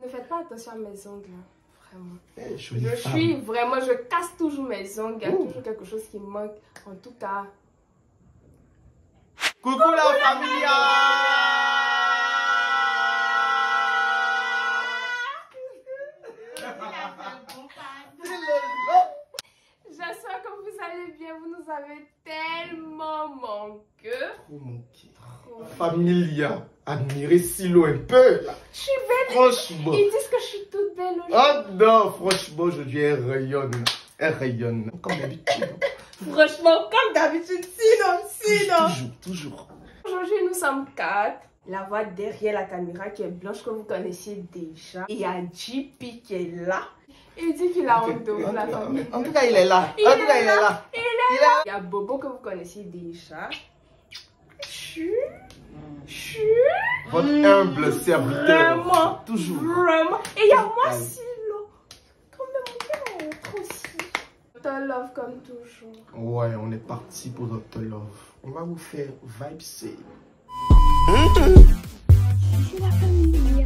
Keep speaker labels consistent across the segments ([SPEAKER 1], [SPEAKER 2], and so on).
[SPEAKER 1] Ne faites pas attention à mes ongles, vraiment.
[SPEAKER 2] Je
[SPEAKER 1] casse toujours mes ongles. Il y a toujours quelque chose qui manque. En tout cas.
[SPEAKER 2] Coucou la famille!
[SPEAKER 1] J'espère que vous allez bien. Vous nous avez tellement manqué.
[SPEAKER 2] Trop manqué. Familia, admirez Silo un peu là.
[SPEAKER 1] Je suis belle.
[SPEAKER 2] Franchement.
[SPEAKER 1] Ils disent que je suis toute belle aujourd'hui.
[SPEAKER 2] Oh non, franchement, aujourd'hui elle rayonne. Elle rayonne. Comme d'habitude.
[SPEAKER 1] Franchement, comme d'habitude. Sinon.
[SPEAKER 2] Toujours.
[SPEAKER 1] Aujourd'hui, nous sommes 4. La voix derrière la caméra qui est blanche que vous connaissiez déjà. Et il y a JP qui est là. Il dit qu'il a honte de vous, la famille.
[SPEAKER 2] En tout cas, il est là. Il
[SPEAKER 1] y a Bobo que vous connaissiez déjà.
[SPEAKER 2] Votre humble serviteur.
[SPEAKER 1] Vraiment.
[SPEAKER 2] Toujours.
[SPEAKER 1] Vraiment. Et il y a moi, Silo. Quand même, on est trop si. Dr. Love comme toujours.
[SPEAKER 2] Ouais, on est parti pour Dr. Love. On va vous faire vibe C.
[SPEAKER 1] C'est la famille.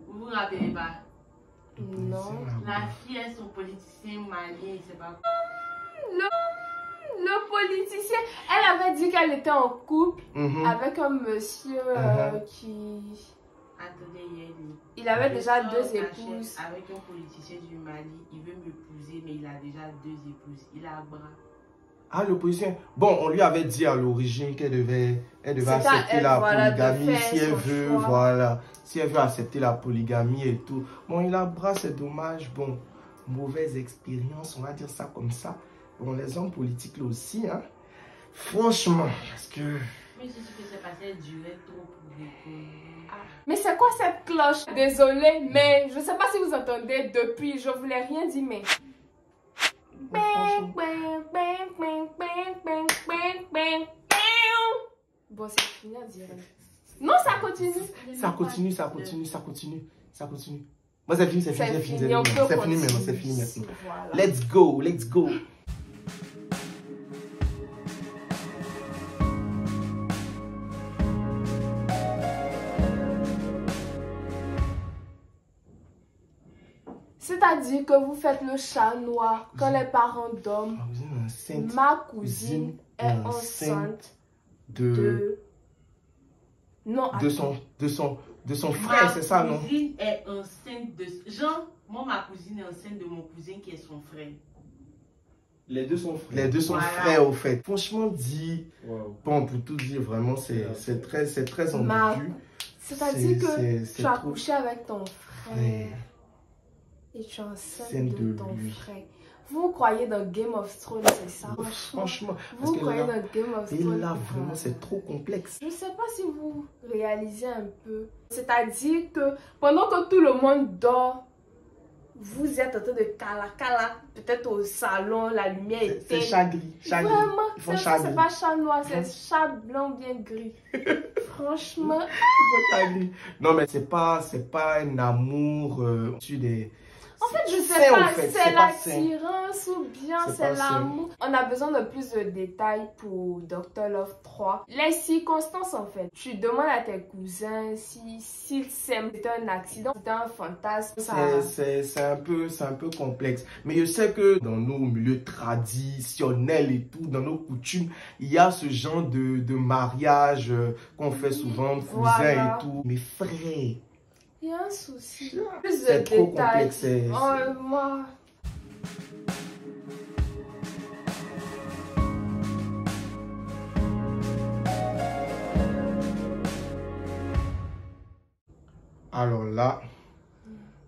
[SPEAKER 3] Vous vous rappelez pas?
[SPEAKER 1] Non.
[SPEAKER 3] La fille est son politicien malien, c'est pas.
[SPEAKER 1] Le politicien, elle avait dit qu'elle était en couple avec un monsieur qui...
[SPEAKER 3] Attendez,
[SPEAKER 1] il avait déjà 2 épouses.
[SPEAKER 3] Avec un politicien du Mali, il veut m'épouser, mais il a déjà 2 épouses. Il a un bras.
[SPEAKER 2] Ah, le politicien. Bon, on lui avait dit à l'origine qu'elle devait accepter la polygamie si elle veut, voilà. Si elle veut accepter la polygamie et tout. Bon, il a bras, c'est dommage. Bon, mauvaise expérience, on va dire ça comme ça. Bon, les hommes politiques là aussi, hein. Franchement, parce que...
[SPEAKER 3] Mais ce qui s'est passé, elle durait trop pour répondre.
[SPEAKER 1] Mais c'est quoi cette cloche? Désolée, mais je sais pas si vous entendez depuis, je voulais rien dire, mais... Bon, c'est fini à dire. Non, ça continue.
[SPEAKER 2] Ça continue. Moi, c'est fini maintenant.
[SPEAKER 1] Voilà.
[SPEAKER 2] Let's go.
[SPEAKER 1] C'est-à-dire que vous faites le chat noir quand les parents dorment. Ma cousine est enceinte de
[SPEAKER 2] son frère, c'est ça, non?
[SPEAKER 3] Ma cousine est enceinte de... Jean, moi, ma cousine est enceinte de mon cousin qui est son frère.
[SPEAKER 2] Les deux sont frères, au fait. Franchement dit, bon, pour tout dire, vraiment, c'est très ambigu.
[SPEAKER 1] C'est-à-dire que tu as couché avec ton frère. Et tu es enceinte de ton frère. Vous croyez dans Game of Thrones, c'est ça?
[SPEAKER 2] Franchement.
[SPEAKER 1] Vous croyez dans Game of Thrones?
[SPEAKER 2] Et là, vraiment, c'est trop complexe.
[SPEAKER 1] Je ne sais pas si vous réalisez un peu. C'est-à-dire que pendant que tout le monde dort, vous êtes en train de cala, peut-être au salon, la lumière est
[SPEAKER 2] C'est chat gris.
[SPEAKER 1] Vraiment, c'est pas chat noir, c'est chat blanc bien gris. Franchement.
[SPEAKER 2] Non, mais c'est pas un amour sur des...
[SPEAKER 1] En fait, je sais pas, c'est l'attirance ou bien c'est l'amour. On a besoin de plus de détails pour Dr. Love 3. Les circonstances, en fait. Tu demandes à tes cousins s'ils s'aiment. C'était un accident, c'était un fantasme.
[SPEAKER 2] C'est un peu complexe. Mais je sais que dans nos milieux traditionnels et tout, dans nos coutumes, il y a ce genre de mariage qu'on fait souvent, cousins et tout. Mais frère...
[SPEAKER 1] Il y a un souci.
[SPEAKER 2] C'est trop complexe.
[SPEAKER 1] Moi...
[SPEAKER 2] Alors là,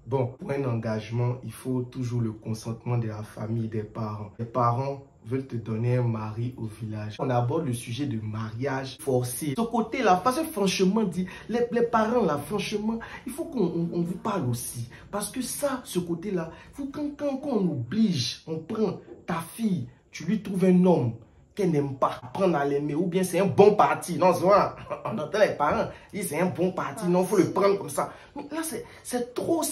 [SPEAKER 2] bon, pour un engagement, il faut toujours le consentement de la famille et des parents. Les parents veulent te donner un mari au village. On aborde le sujet de mariage forcé. Ce côté-là, parce que franchement, les parents là, franchement, il faut qu'on vous parle aussi. Parce que ça, ce côté-là, quand on oblige, on prend ta fille, tu lui trouves un homme qu'elle n'aime pas, apprendre à l'aimer, ou bien c'est un bon parti. Non, souvent, on entend les parents, ils disent c'est un bon parti, non, il faut le prendre comme ça. Mais là, c'est trop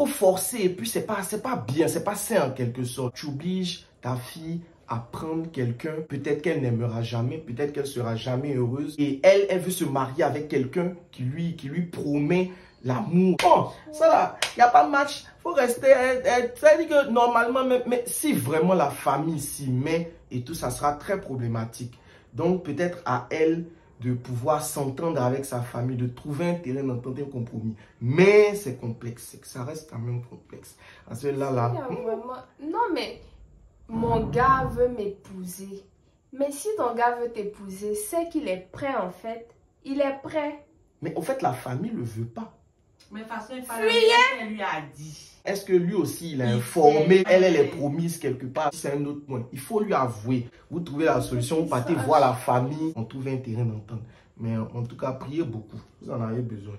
[SPEAKER 2] forcé, et puis c'est pas bien, c'est pas sain en quelque sorte. Tu obliges ta fille à prendre quelqu'un, peut-être qu'elle n'aimera jamais, peut-être qu'elle sera jamais heureuse, et elle veut se marier avec quelqu'un qui lui promet l'amour. Oh, ça là, il n'y a pas de match. Il faut rester. Ça dit que normalement, mais si vraiment la famille s'y met et tout, ça sera très problématique. Donc, peut-être à elle de pouvoir s'entendre avec sa famille, de trouver un terrain d'entente, un compromis. Mais c'est complexe. Ça reste quand même complexe. Parce que là.
[SPEAKER 1] Non, mais mon gars veut m'épouser. Mais si ton gars veut t'épouser, c'est qu'il est prêt en fait. Il est prêt.
[SPEAKER 2] Mais en fait, la famille ne le veut pas.
[SPEAKER 3] Mais de toute façon, elle lui a dit.
[SPEAKER 2] Est-ce que lui aussi, il a informé, elle est promise quelque part? C'est un autre point. Il faut lui avouer. Vous trouvez la solution, vous partez voir la famille, on trouve un terrain d'entente. Mais en tout cas, priez beaucoup. Vous en avez besoin.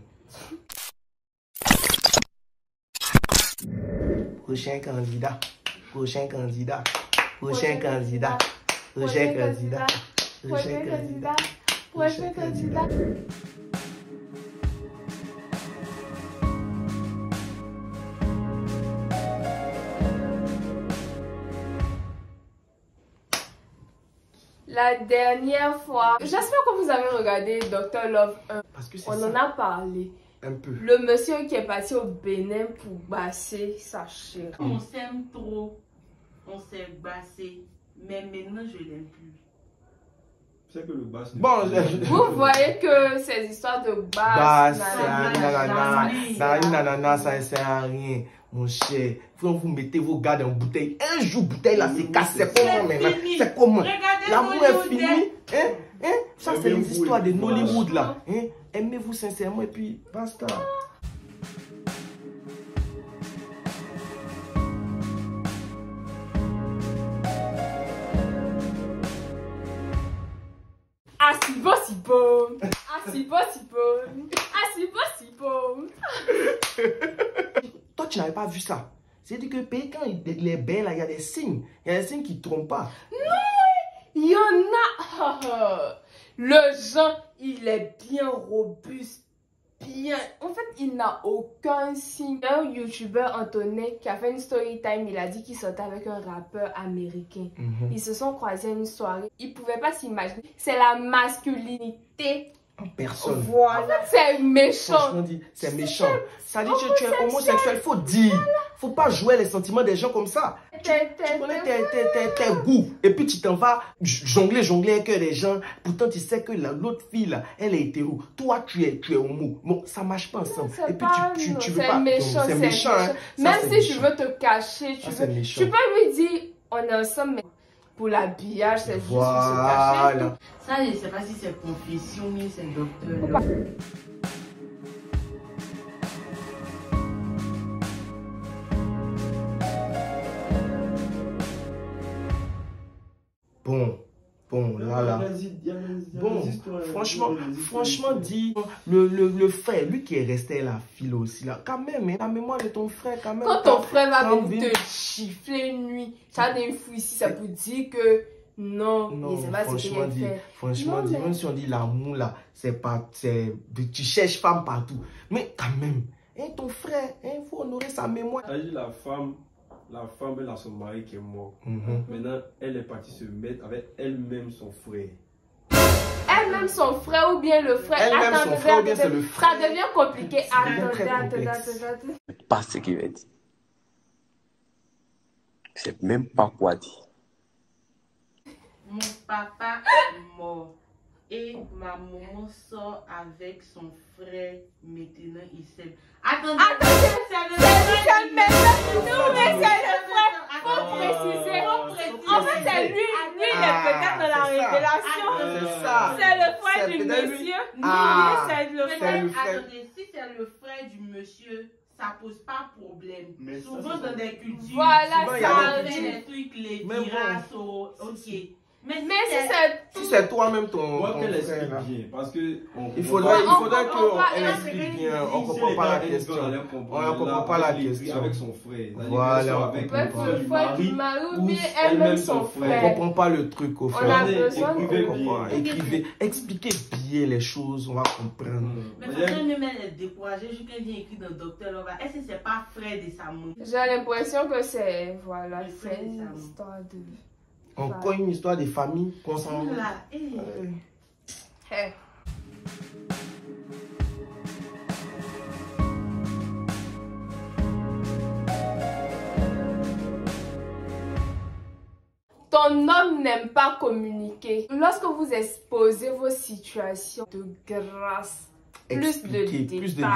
[SPEAKER 2] Prochain candidat. Prochain candidat. Prochain candidat. Prochain candidat. Prochain candidat. Prochain candidat.
[SPEAKER 1] La dernière fois, j'espère que vous avez regardé Dr. Love 1.
[SPEAKER 2] Parce que
[SPEAKER 1] on en a parlé.
[SPEAKER 2] Un peu.
[SPEAKER 1] Le monsieur qui est parti au Bénin pour basser sa chérie.
[SPEAKER 3] On s'aime trop. On s'est bassé. Mais maintenant, je l'aime plus.
[SPEAKER 4] C'est que le basse.
[SPEAKER 2] Bon,
[SPEAKER 1] vous voyez que ces histoires de basse,
[SPEAKER 2] nanana, ça ne sert à rien. Mon cher, vous mettez vos gars dans une bouteille. Un jour, bouteille là, c'est cassé. C'est comment maintenant? C'est comment? L'amour est fini. Hein? Ça, c'est les histoires de Nollywood là. Hein? Aimez-vous sincèrement et puis basta. Toi, tu n'avais pas vu ça. C'est-à-dire que quand il est belle, il y a des signes. Il y a des signes qui ne trompent pas.
[SPEAKER 1] Non, il y en a. Le Jean, il est bien robuste. Bien. En fait, il n'a aucun signe. Un youtubeur Antonin qui a fait une story time, il a dit qu'il sortait avec un rappeur américain. Ils se sont croisés à une soirée. Ils ne pouvaient pas s'imaginer. C'est la masculinité
[SPEAKER 2] en personne.
[SPEAKER 1] Voilà, c'est méchant.
[SPEAKER 2] Franchement dit, c'est méchant. Ça dit que tu es homosexuel, faut dire. Voilà. Faut pas jouer les sentiments des gens comme ça. Tu connais tes goûts. Et puis tu t'en vas jongler avec les gens. Pourtant tu sais que l'autre fille là, elle est hétéro. Toi tu es homo. Bon, ça marche pas ensemble. Et puis tu veux pas. C'est méchant.
[SPEAKER 1] Même si tu veux te cacher, tu peux lui dire on est ensemble, mais pour l'habillage, c'est juste pour se cacher.
[SPEAKER 3] Ça, je ne sais pas si c'est confession, mais c'est docteur.
[SPEAKER 2] Bon, là. Bon, franchement dit, le frère, lui qui est resté la fille aussi là, quand même, la mémoire de ton frère, quand même.
[SPEAKER 1] Quand ton frère va venir te chiffler une nuit, ça a des fous ici, ça vous dit que non, c'est pas ce qu'il a fait.
[SPEAKER 2] Franchement dit, même si on dit l'amour là, tu cherches femme partout. Mais quand même, hein, ton frère, il faut honorer sa mémoire.
[SPEAKER 4] La femme, elle a son mari qui est mort. Maintenant, elle est partie se mettre avec elle-même son frère.
[SPEAKER 1] Elle-même son frère ou bien le frère.
[SPEAKER 2] Elle-même son frère ou bien c'est le frère.
[SPEAKER 1] Ça devient compliqué. Attendez.
[SPEAKER 5] Pas ce qu'il veut dire. Je sais même pas quoi dire.
[SPEAKER 3] Mon papa est mort. Et ma maman sort avec son frère. Maintenant, il s'aime. Attendez, c'est le frère.
[SPEAKER 1] Non, mais c'est le frère. Faut préciser. En fait, c'est lui. Lui, il est peut-être dans la révélation. C'est le frère du monsieur. C'est le frère.
[SPEAKER 3] Attendez, si c'est le frère du monsieur, ça pose pas problème. Mais souvent dans des cultures,
[SPEAKER 1] voilà,
[SPEAKER 3] ça arrive des trucs, les virasses, ok. Mais
[SPEAKER 1] si
[SPEAKER 2] c'est toi-même ton
[SPEAKER 4] qu'elle
[SPEAKER 2] frère
[SPEAKER 4] explique
[SPEAKER 2] là.
[SPEAKER 4] bien, parce que
[SPEAKER 2] Il faudrait qu'elle explique bien. On ne comprend pas la question. On ne comprend pas la question.
[SPEAKER 4] Avec son frère.
[SPEAKER 2] Voilà.
[SPEAKER 4] Avec
[SPEAKER 1] le frère du mari ou bien elle-même son frère.
[SPEAKER 2] On ne comprend pas le truc au fait.
[SPEAKER 1] On a besoin
[SPEAKER 2] de écrivez, expliquez bien les choses, on va comprendre.
[SPEAKER 3] Mais quand même elle est découragée, je viens écrit dans Docteur Love. Est-ce que c'est pas frère de sa maman?
[SPEAKER 1] J'ai l'impression que c'est une histoire de...
[SPEAKER 2] Encore une histoire de famille concernant.
[SPEAKER 1] Ton homme n'aime pas communiquer. Lorsque vous exposez vos situations, de grâce, plus de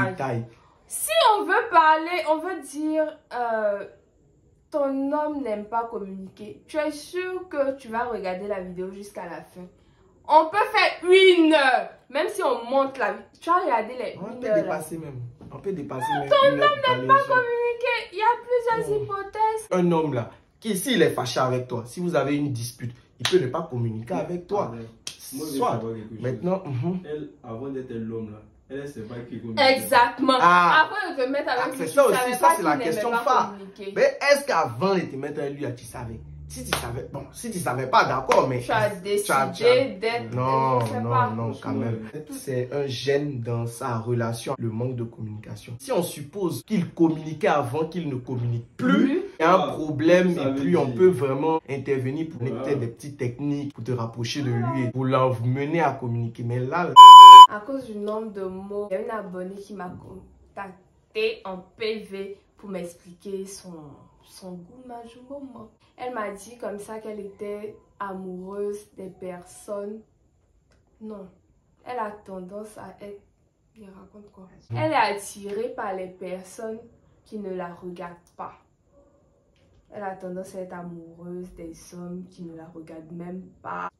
[SPEAKER 1] détails. Si on veut parler, on veut dire ton homme n'aime pas communiquer. Tu es sûr que tu vas regarder la vidéo jusqu'à la fin. On peut faire 1 heure. Même si on monte la vidéo. Tu vas regarder les 1 heure.
[SPEAKER 2] On peut dépasser même. On peut dépasser même.
[SPEAKER 1] Ton homme n'aime pas communiquer. Il y a plusieurs hypothèses.
[SPEAKER 2] Un homme là, qui s'il est fâché avec toi, si vous avez une dispute, il peut ne pas communiquer avec toi. Soit. Maintenant,
[SPEAKER 4] elle, avant d'être l'homme là, elle sait pas qui communique.
[SPEAKER 1] Exactement. Avant de te mettre avec lui,
[SPEAKER 2] ça aussi, ça c'est la question phare. Mais est-ce qu'avant de te mettre avec lui, tu savais? Si tu savais, bon, si tu savais pas, d'accord, mais...
[SPEAKER 1] Tu as décidé d'être...
[SPEAKER 2] Non, quand même. C'est un gêne dans sa relation, le manque de communication. Si on suppose qu'il communiquait avant, qu'il ne communique plus, il y a un problème et puis on peut vraiment intervenir pour mettre des petites techniques pour te rapprocher de lui et pour l'emmener à communiquer. Mais là...
[SPEAKER 1] À cause du nombre de mots, il y a une abonnée qui m'a contacté en PV pour m'expliquer son goût majorement. Elle m'a dit comme ça qu'elle était amoureuse des personnes. Non, elle a tendance à être... Il raconte quoi? Elle est attirée par les personnes qui ne la regardent pas. Elle a tendance à être amoureuse des hommes qui ne la regardent même pas.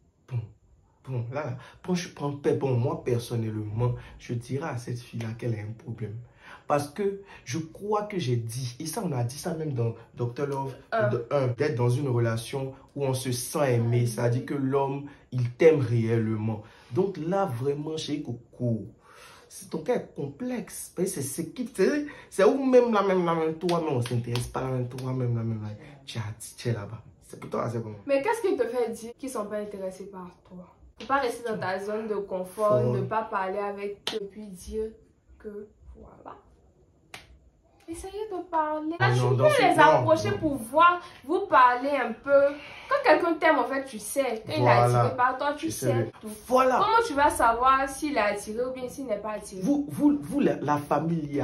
[SPEAKER 2] Bon, là, moi personnellement, je dirais à cette fille-là qu'elle a un problème. Parce que je crois que j'ai dit, et ça on a dit ça même dans Dr. Love, d'être dans une relation où on se sent aimé, c'est-à-dire que l'homme, il t'aime réellement. Donc là, vraiment, chez Coco, ton cas est complexe. C'est où même toi, mais on ne s'intéresse pas toi-même, tu es là-bas. C'est pour toi, c'est bon.
[SPEAKER 1] Mais qu'est-ce qui te fait dire qu'ils ne sont pas intéressés par toi? Ne pas rester dans ta zone de confort, ne pas parler avec eux, puis dire que voilà. Essayez de parler. Là, tu peux les approcher pour voir, vous parler un peu. Quand quelqu'un t'aime, en fait, tu sais. Quand il est attiré par toi, tu sais tout.
[SPEAKER 2] Voilà.
[SPEAKER 1] Comment tu vas savoir s'il est attiré ou bien s'il n'est pas attiré?
[SPEAKER 2] Vous la famille,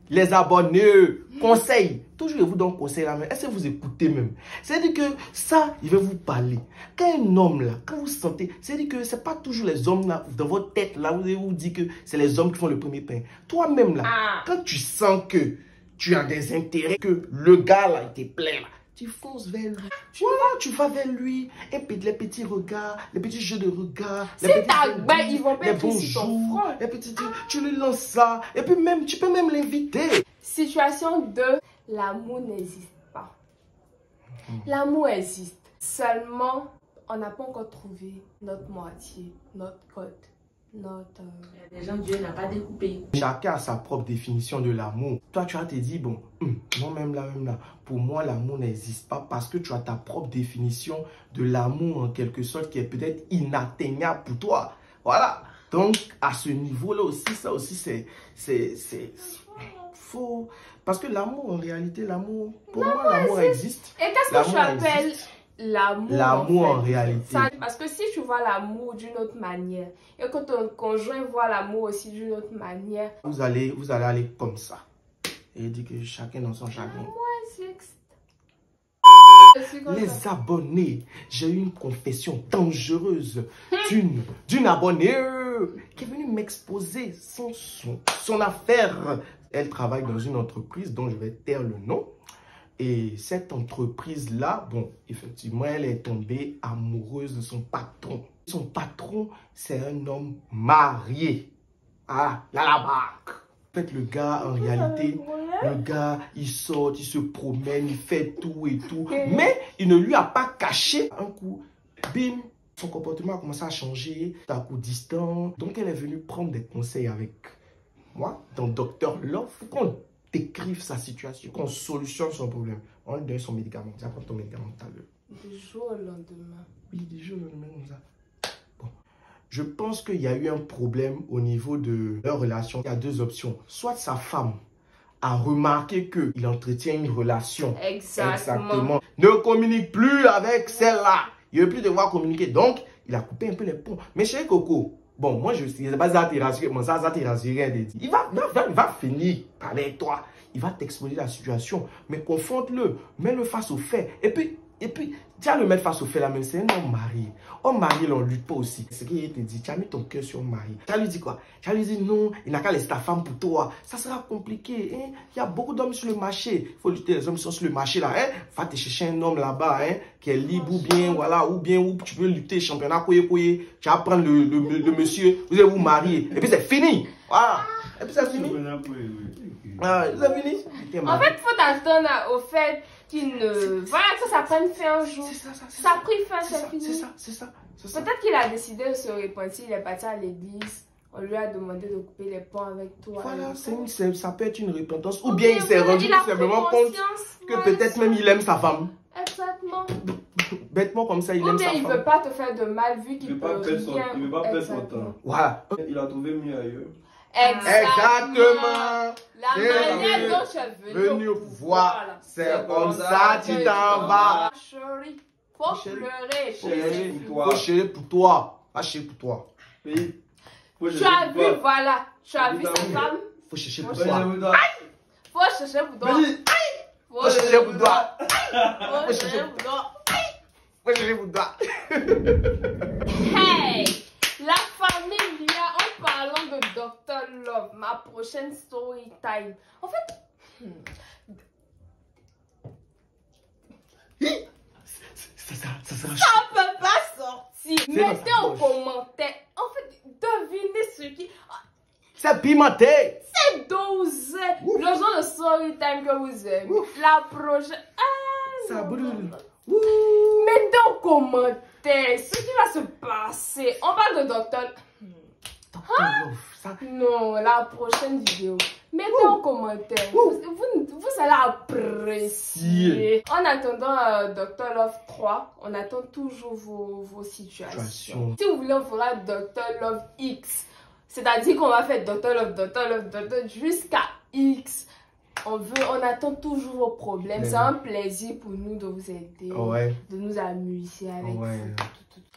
[SPEAKER 2] les abonnés, conseils. Toujours, je vous donne conseil là, mais est-ce que vous écoutez même? C'est-à-dire que ça, il va vous parler. Quand un homme là, quand vous sentez, c'est-à-dire que c'est pas toujours les hommes là, dans votre tête là, vous dites que c'est les hommes qui font le premier pain. Toi-même là, quand tu sens que tu as des intérêts, que le gars là, il te plaît là, tu fonces vers lui. Tu vas vers lui, et puis les petits regards, les petits jeux de regard,
[SPEAKER 1] ils vont pas être sur ton front.
[SPEAKER 2] Les petits, tu lui lances ça, et puis même, tu peux même l'inviter.
[SPEAKER 1] Situation 2, l'amour n'existe pas. L'amour existe. Seulement, on n'a pas encore trouvé notre moitié, notre code.
[SPEAKER 3] Les gens, Dieu n'a pas découpé.
[SPEAKER 2] Chacun a sa propre définition de l'amour. Toi, tu vas te dire, bon, moi même là, pour moi, l'amour n'existe pas parce que tu as ta propre définition de l'amour en quelque sorte qui est peut-être inatteignable pour toi. Voilà. Donc, à ce niveau-là aussi, ça aussi, c'est faux. Parce que l'amour, en réalité, l'amour, pour moi, l'amour existe.
[SPEAKER 1] Et qu'est-ce que tu appelles l'amour
[SPEAKER 2] en réalité?
[SPEAKER 1] Parce que si tu vois l'amour d'une autre manière et que ton conjoint voit l'amour aussi d'une autre manière,
[SPEAKER 2] vous allez aller comme ça et dire que chacun dans son chacun. Les abonnés, j'ai eu une confession dangereuse d'une abonnée qui est venue m'exposer son affaire. Elle travaille dans une entreprise dont je vais taire le nom. Et cette entreprise-là, bon, effectivement, elle est tombée amoureuse de son patron. Son patron, c'est un homme marié. Ah, là, la barque. En fait, le gars, en réalité, le gars, il sort, il se promène, il fait tout et tout. Mais il ne lui a pas caché un coup. Bim, son comportement a commencé à changer, tout à coup distant. Donc elle est venue prendre des conseils avec moi, dans Dr Love, pour qu'on décrive sa situation, qu'on solutionne son problème. On lui donne son médicament. Tu vas prendre ton médicament tout à l'heure.
[SPEAKER 1] Du jour au lendemain.
[SPEAKER 2] Oui, du jour au lendemain, comme ça. Bon. Je pense qu'il y a eu un problème au niveau de leur relation. Il y a deux options. Soit sa femme a remarqué qu'il entretient une relation.
[SPEAKER 1] Exactement.
[SPEAKER 2] Ne communique plus avec celle-là. Il ne veut plus devoir communiquer. Donc, il a coupé un peu les ponts. Mais chez Coco, bon, moi, je ne sais pas si ça te rassure, mais ça te rassure. Il va finir avec toi. Il va t'exposer la situation. Mais confronte-le. Mets-le face au fait. Et puis, tu vas le mettre face au fait là même. C'est un homme marié. Homme marié, on ne lutte pas aussi. Ce qu'il te dit, tu as mis ton cœur sur le mari. Tu vas lui dire quoi? Tu vas lui dire non, il n'a qu'à laisser ta femme pour toi. Ça sera compliqué. Hein? Il y a beaucoup d'hommes sur le marché. Il faut lutter les hommes qui sont sur le marché là. Hein? Va te chercher un homme là-bas hein? Qui est libre ou bien, voilà, ou bien où tu veux lutter championnat koye. Tu vas prendre le monsieur, vous allez vous marier. Et puis c'est fini. Voilà. Et puis c'est fini. Ah, c'est fini.
[SPEAKER 1] En fait, il faut t'attendre au fait qu'il ne... Voilà, que ça prenne fin un jour. Ça a pris fin, c'est fini.
[SPEAKER 2] C'est ça.
[SPEAKER 1] Peut-être qu'il a décidé de se repentir, il est parti à l'église. On lui a demandé de couper les ponts avec toi.
[SPEAKER 2] Voilà, ça peut être une repentance. Ou bien il s'est rendu tout simplement compte que peut-être même il aime sa femme.
[SPEAKER 1] Exactement.
[SPEAKER 2] Bêtement comme ça, il aime sa femme.
[SPEAKER 1] Ou bien il ne veut pas te faire de mal vu qu'il peut rien.
[SPEAKER 4] Il ne veut pas perdre son temps.
[SPEAKER 2] Voilà.
[SPEAKER 4] Il a trouvé mieux ailleurs.
[SPEAKER 2] Exactement.
[SPEAKER 1] La manière dont je suis
[SPEAKER 2] venu au pouvoir, c'est comme ça tu t'en vas.
[SPEAKER 1] Chérie, faut pleurer.
[SPEAKER 2] Chérie, faut chérir pour toi. Pas chérir pour toi.
[SPEAKER 1] Tu as vu, voilà. Tu as vu sa femme.
[SPEAKER 2] Faut chercher pour toi.
[SPEAKER 1] Faut chercher pour toi.
[SPEAKER 2] Faut chercher pour toi.
[SPEAKER 1] Faut chercher pour toi.
[SPEAKER 2] Faut chercher pour toi.
[SPEAKER 1] Hey! La famille, en parlant de Dr Love, ma prochaine story time. En fait, ça peut pas sortir. Mettez en commentaire. En fait, devinez ce qui...
[SPEAKER 2] C'est pimenté.
[SPEAKER 1] C'est dosé. Le genre de story time que vous aimez. La prochaine...
[SPEAKER 2] Ça brûle.
[SPEAKER 1] Mettez en commentaire ce qui va se passer. On parle de Dr. Non, la prochaine vidéo. Mettez en commentaire. Vous allez apprécier. En attendant Dr Love 3, on attend toujours vos situations. Si vous voulez, on fera Dr Love X. C'est-à-dire qu'on va faire Dr Love jusqu'à X. On attend toujours vos problèmes. C'est un plaisir pour nous de vous aider, de nous amuser avec vous.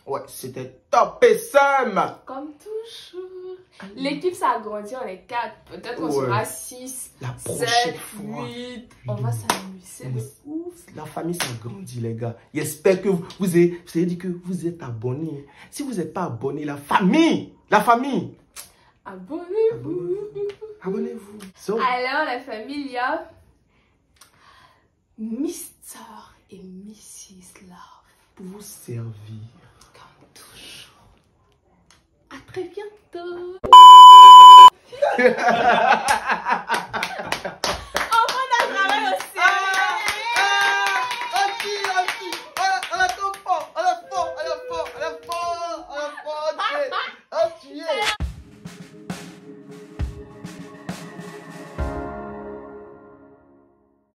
[SPEAKER 2] Ouais, c'était top et Sam.
[SPEAKER 1] Comme toujours. L'équipe s'agrandit, on est 4. Peut-être qu'on sera 6, 7, 8. On va s'amuser de ouf.
[SPEAKER 2] La famille s'agrandit, les gars. J'espère que vous avez dit que vous êtes abonnés. Si vous n'êtes pas abonnés, la famille.
[SPEAKER 1] Abonnez-vous.
[SPEAKER 2] Abonnez-vous.
[SPEAKER 1] Alors, la famille, il y a Mr. et Mrs. Love.
[SPEAKER 2] Pour vous servir.
[SPEAKER 1] Comme toujours. À très bientôt.